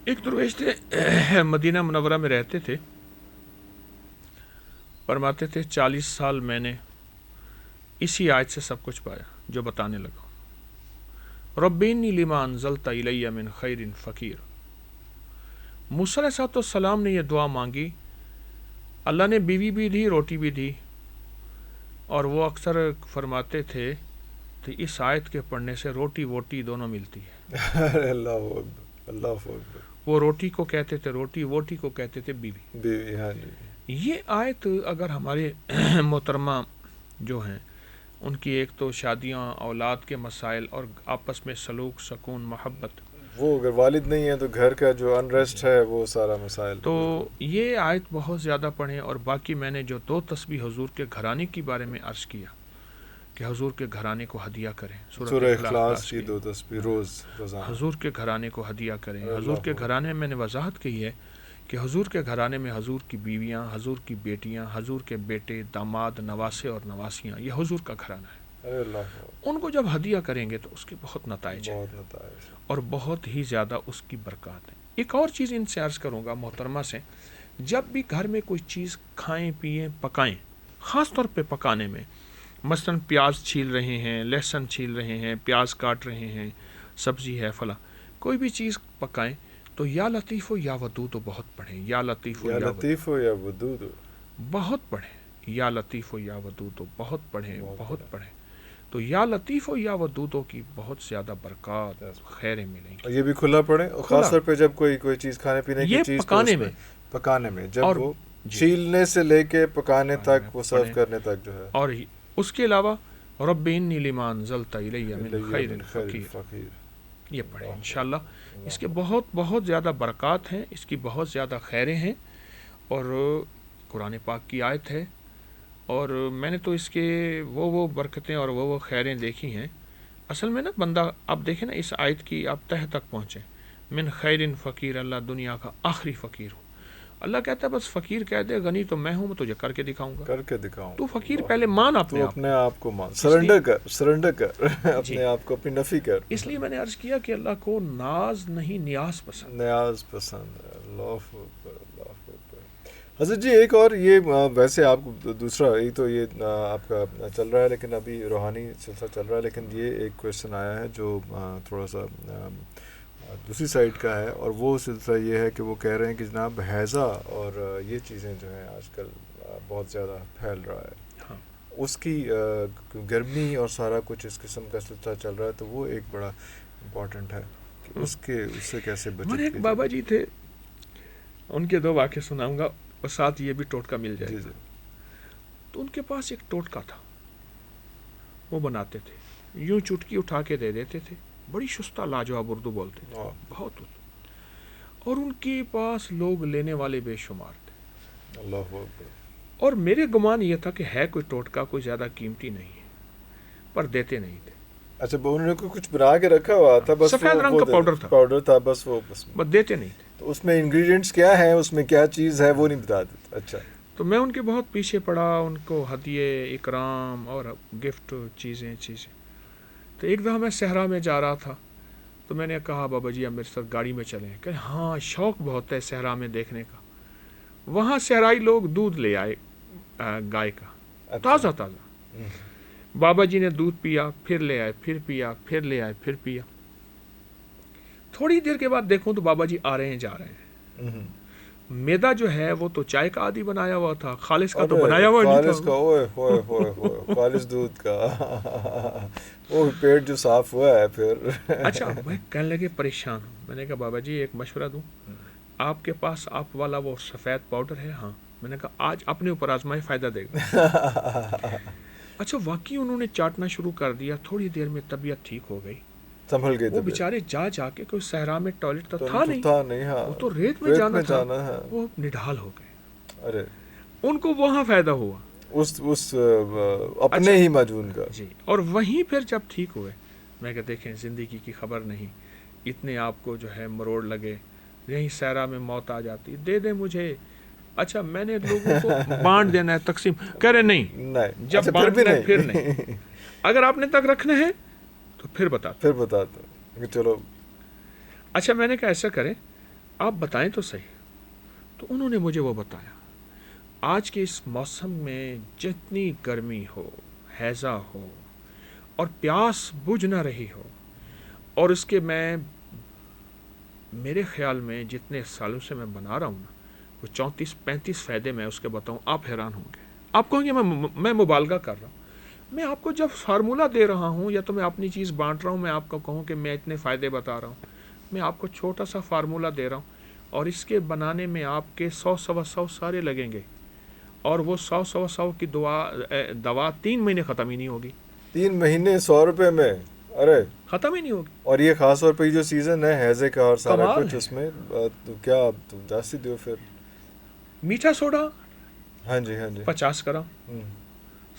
ایک درویش تھے مدینہ منورہ میں رہتے تھے، فرماتے تھے 40 سال میں نے اسی آیت سے سب کچھ پایا جو بتانے لگا. رب انی لما انزلت الی من خیر فقیر. موسیٰ علیہ السلام نے یہ دعا مانگی، اللہ نے بیوی بھی دی، روٹی بھی دی، اور وہ اکثر فرماتے تھے کہ اس آیت کے پڑھنے سے روٹی ووٹی دونوں ملتی ہے. اللہ اکبر، اللہ اکبر. وہ روٹی کو کہتے تھے روٹی، ووٹی کو کہتے تھے بیوی. بیوی، ہاں جی. یہ آیت اگر ہمارے محترمہ جو ہیں ان کی ایک تو شادیاں، اولاد کے مسائل اور آپس میں سلوک، سکون، محبت، وہ اگر والد نہیں ہے تو گھر کا جو انریسٹ ہے وہ سارا مسائل. تو یہ آیت بہت زیادہ پڑھیں. اور باقی میں نے جو 2 تسبیح حضور کے گھرانے کے بارے میں عرض کیا کہ حضور کے گھرانے کو ہدیہ کریں، سورہ اخلاص کی 2 تسبیح روزانہ حضور کے گھرانے کو ہدیہ کریں. حضور کے گھرانے میں نے وضاحت کی ہے کہ حضور کے گھرانے میں حضور کی بیویاں، حضور کی بیٹیاں، حضور کے بیٹے، داماد، نواسے اور نواسیاں، یہ حضور کا گھرانہ ہے. ان کو جب ہدیہ کریں گے تو اس کے بہت نتائج ہیں اور بہت ہی زیادہ اس کی برکات ہیں. ایک اور چیز ان سے عرض کروں گا محترمہ سے، جب بھی گھر میں کوئی چیز کھائیں، پیئیں، پکائیں، خاص طور پہ پکانے میں، مثلا پیاز چھیل رہے ہیں، لہسن چھیل رہے ہیں، پیاز کاٹ رہے ہیں، سبزی ہے فلاں، کوئی بھی چیز پکائیں تو یا لطیف یا ودود بہت پڑھیں. یا لطیف یا ودود بہت پڑھیں. یا لطیف یا ودود بہت پڑھیں، بہت پڑھیں. تو یا لطیف یا ودودوں کی بہت زیادہ برکات، خیریں ملیں گی. یہ بھی کھلا پڑھیں، اور خاص طور پہ جب کوئی چیز کھانے پینے کی چیز پکانے میں جب وہ چھیلنے سے لے کے پکانے تک، وہ سرو کرنے تک جو ہے. اور اس کے علاوہ رب انی لما انزلت الی من خیر فقیر، یہ پڑھیں انشاءاللہ. اس کے بہت بہت زیادہ برکات ہیں، اس کی بہت زیادہ خیریں ہیں، اور قرآن پاک کی آیت ہے. اور میں نے تو اس کے وہ برکتیں اور وہ خیریں دیکھی ہیں. اصل میں نا بندہ، آپ دیکھیں نا اس آیت کی آپ تہ تک پہنچیں، من خیر فقیر، اللہ دنیا کا آخری فقیر ہوں. اللہ کہتا ہے بس فقیر کہہ دے، غنی تو میں ہوں، میں تجھے کر کے دکھاؤں. تو فقیر پہلے مان اپنے آپ کو مان، سرنڈر کر اپنے آپ کو، اپنی نفی کر. اس لیے میں نے عرض کیا کہ اللہ کو ناز نہیں، نیاز پسند. اللہ حضرت جی. ایک اور یہ ویسے آپ کو دوسرا، ایک تو یہ آپ کا چل رہا ہے لیکن ابھی روحانی سلسلہ چل رہا ہے، لیکن یہ ایک کویشچن آیا ہے جو تھوڑا سا دوسری سائڈ کا ہے، اور وہ سلسلہ یہ ہے کہ وہ کہہ رہے ہیں کہ جناب حیضہ اور یہ چیزیں جو ہیں آج کل بہت زیادہ پھیل رہا ہے، اس کی گرمی اور سارا کچھ اس قسم کا سلسلہ چل رہا ہے، تو وہ ایک بڑا امپورٹنٹ ہے کہ اس سے کیسے بچیں. ایک بابا جی تھے، ان کے 2 واقعے سناؤں گا اور ساتھ یہ بھی ٹوٹکا مل جائے گا. تو ان کے پاس ایک ٹوٹکا تھا، وہ بناتے تھے، یوں چٹکی اٹھا کے دے دیتے تھے، بڑی شستہ لاجواب اردو بولتے تھے، بہت اور ان کے پاس لوگ لینے والے بے شمار تھے. اللہ اکبر. اور میرے گمان یہ تھا کہ ہے کوئی ٹوٹکا، کوئی زیادہ قیمتی نہیں ہے، پر دیتے نہیں تھے. اچھا، انہوں نے کچھ بنا کے رکھا ہوا تھا، بس سفید رنگ کا پاؤڈر تھا، بس دیتے نہیں تھے. تو اس میں انگریڈینٹس کیا ہیں، اس میں کیا چیز ہے، وہ نہیں بتا دیتے. اچھا. تو میں ان کے بہت پیچھے پڑا، ان کو ہدیے، اکرام اور گفٹ، چیزیں. تو ایک دفعہ میں صحرا میں جا رہا تھا، تو میں نے کہا بابا جی اب میرے ساتھ گاڑی میں چلیں. کہ ہاں، شوق بہت ہے صحرا میں دیکھنے کا. وہاں صحرائی لوگ دودھ لے آئے گائے کا، تازہ. بابا جی نے دودھ پیا، پھر لے آئے، پھر پیا، پھر لے آئے، پھر پیا. تھوڑی دیر کے بعد دیکھوں تو بابا جی آ رہے ہیں، جا رہے ہیں. میدا جو ہے وہ تو چائے کا عادی بنایا ہوا تھا، خالص کا تو بنایا ہوا نہیں تھا. خالص دودھ کا وہ پیٹ جو صاف ہوا ہے پھر. اچھا، میں کہنے لگے پریشان ہوں. میں نے کہا بابا جی ایک مشورہ دوں، آپ کے پاس آپ والا وہ سفید پاؤڈر ہے؟ ہاں. میں نے کہا آج اپنے اوپر آزمائے، فائدہ دے گا. اچھا، واقعی انہوں نے چاٹنا شروع کر دیا. تھوڑی دیر میں طبیعت ٹھیک ہو گئی، سنبھل گئے. وہ بیچارے جا کے کوئی صحرا میں ٹوائلٹ تو تھا نہیں، وہ تو ریت میں جانا تھا، وہ نڈھال ہو گئے. ارے، ان کو وہاں فائدہ ہوا اس اپنے ہی مجون کا. جی. اور وہیں پھر جب ٹھیک ہوئے، میں کہ دیکھیں زندگی کی خبر نہیں، اتنے آپ کو جو ہے مروڑ لگے، یہیں صحرا میں موت آ جاتی، دے دیں مجھے. اچھا، میں نے لوگوں کو بانٹ دینا ہے، تقسیم. کہہ رہے نہیں، جب بانٹنا ہے پھر نہیں. اگر آپ نے تک رکھنے ہیں تو پھر بتاتا چلو. اچھا، میں نے کہا ایسا کریں، آپ بتائیں تو صحیح. تو انہوں نے مجھے وہ بتایا. آج کے اس موسم میں جتنی گرمی ہو, ہیضہ ہو اور پیاس بجھ نہ رہی ہو, اور اس کے میرے خیال میں جتنے سالوں سے میں بنا رہا ہوں نا, وہ 34-35 فائدے میں اس کے بتاؤں, آپ حیران ہوں گے. آپ کہیں گے میں مبالغہ کر رہا ہوں. میں آپ کو جب فارمولہ دے رہا ہوں یا تو میں اپنی چیز بانٹ رہا ہوں, میں آپ کو کہوں کہ میں اتنے فائدے بتا رہا ہوں, میں آپ کو چھوٹا سا فارمولہ دے رہا ہوں, اور اس کے بنانے میں آپ کے 100 سارے لگیں گے, اور وہ 100 کی دوا 3 مہینے ختم ہی نہیں ہوگی. 3 مہینے 100 روپے میں, ارے ختم ہی نہیں ہوگی. اور یہ خاص طور پہ جو سیزن ہے ہیضے کا اور سارا کمال کچھ ہے. اس میں, تو کیا تم جاسی دیو پھر. میٹھا سوڈا ہاں جی ہاں جی 50 گرام, ہوں.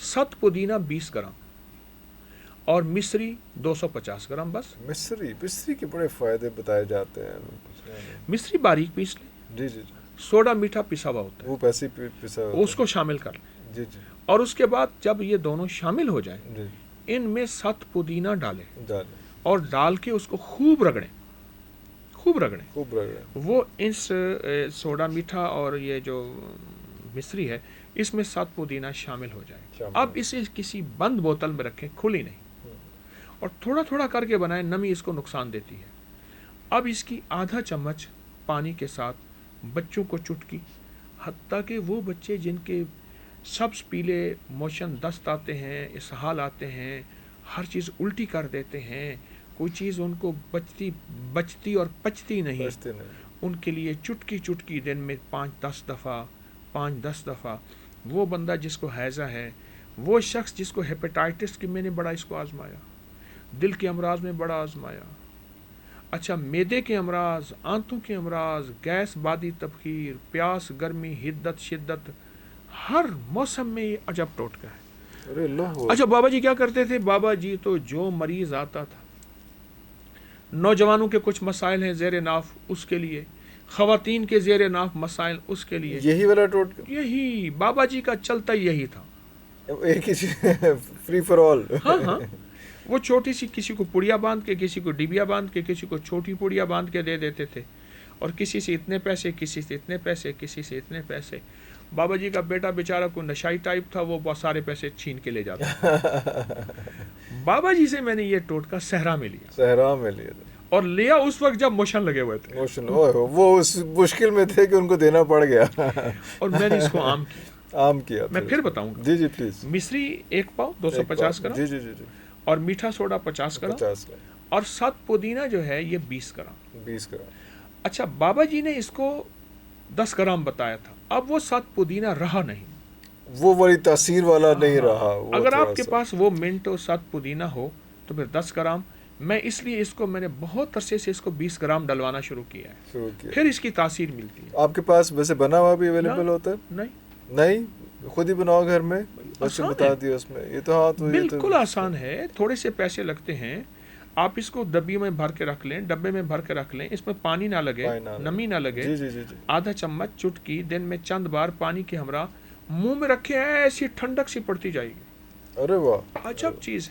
ست پودینہ 20 گرام, اور مصری 250 گرام بس. مصری کے بڑے فائدے بتائے جاتے ہیں. مصری باریک پیس لیں. جی جی جی, سوڈا میٹھا پسا ہوا ہوتا ہے, وہ پیسے پسا ہوتا اس کو شامل کر لیں. ہے. جی جی اور اس کے بعد جب یہ دونوں شامل ہو جائیں, جی ان میں 7 پودینہ ڈالیں, ڈالیں, اور ڈال کے اس کو خوب رگڑیں, خوب رگڑیں. خوب رگڑیں. وہ اس سوڈا میٹھا اور یہ جو مصری ہے, اس میں 7 پودینہ شامل ہو جائے. اب اسے کسی بند بوتل میں رکھیں, کھلی نہیں, اور تھوڑا تھوڑا کر کے بنائیں, نمی اس کو نقصان دیتی ہے. اب اس کی آدھا چمچ پانی کے ساتھ بچوں کو چٹکی, حتیٰ کہ وہ بچے جن کے سبز پیلے موشن دست آتے ہیں, اسہال آتے ہیں, ہر چیز الٹی کر دیتے ہیں, کوئی چیز ان کو بچتی اور پچتی نہیں, ان کے لیے چٹکی چٹکی دن میں 5-10 دفعہ. وہ بندہ جس کو ہیضہ ہے, وہ شخص جس کو ہیپیٹائٹس کی, میں نے بڑا اس کو آزمایا, دل کے امراض میں بڑا آزمایا, اچھا معدے کے امراض, آنتوں کے امراض, گیس بادی تبخیر, پیاس گرمی, حدت شدت, ہر موسم میں یہ عجب ٹوٹکا ہے. اچھا بابا جی کیا کرتے تھے؟ بابا جی تو جو مریض آتا تھا, نوجوانوں کے کچھ مسائل ہیں زیر ناف, اس کے لیے, خواتین کے زیر ناف مسائل, اس کے لیے یہی والا ٹوٹکا, یہی بابا جی کا چلتا یہی تھا, ایک ہی فری فار آل. ہاں, وہ چھوٹی سی, کسی کو پڑیا باندھ کے, کسی کو ڈبیا باندھ کے, کسی کو چھوٹی پڑیا باندھ کے دے دیتے تھے, اور کسی سے اتنے پیسے, کسی سے اتنے پیسے, کسی سے اتنے پیسے. بابا جی کا بیٹا بیچارہ کو نشائی ٹائپ تھا, وہ بہت سارے پیسے چھین کے لے جاتا. بابا جی سے میں نے یہ ٹوٹکا صحرا میں لیا, اور لیا اس وقت جب موشن لگے ہوئے تھے, وہ اس مشکل میں تھے کہ ان کو دینا پڑ گیا, اور میں نے اس کو عام کیا. میں پھر بتاؤں گا. جی جی پلیز. مصری 1 پاؤ 250 گرام, جی جی جی جی, اور میٹھا سوڈا 50 گرام, اور 7 پودینہ جو ہے یہ 20 گرام. اچھا بابا جی نے اس کو 10 گرام بتایا تھا, اب وہ 7 پودینہ رہا نہیں, وہ بڑی تاثیر والا نہیں رہا. اگر آپ کے پاس وہ منٹ اور 7 پودینہ ہو تو پھر 10 گرام. میں اس لیے اس کو, میں نے بہت عرصے سے اس کو 20 گرام ڈلوانا شروع کیا ہے, پھر اس کی تاثیر ملتی ہے. آپ کے پاس ویسے بنا ہوا بھی اویلیبل ہوتا ہے؟ نہیں, خود ہی بناؤ گھر میں, بس بتا دیا اس میں. یہ تو بالکل آسان ہے, تھوڑے سے پیسے لگتے ہیں. آپ اس کو ڈبی میں بھر کے رکھ لیں, ڈبے میں بھر کے رکھ لیں, اس میں پانی نہ لگے, نمی نہ لگے. آدھا چمچ چٹکی دن میں چند بار پانی کے ہمراہ منہ میں رکھے, ایسی ٹھنڈک سی پڑتی جائے گی. ارے واہ, عجب چیز ہے.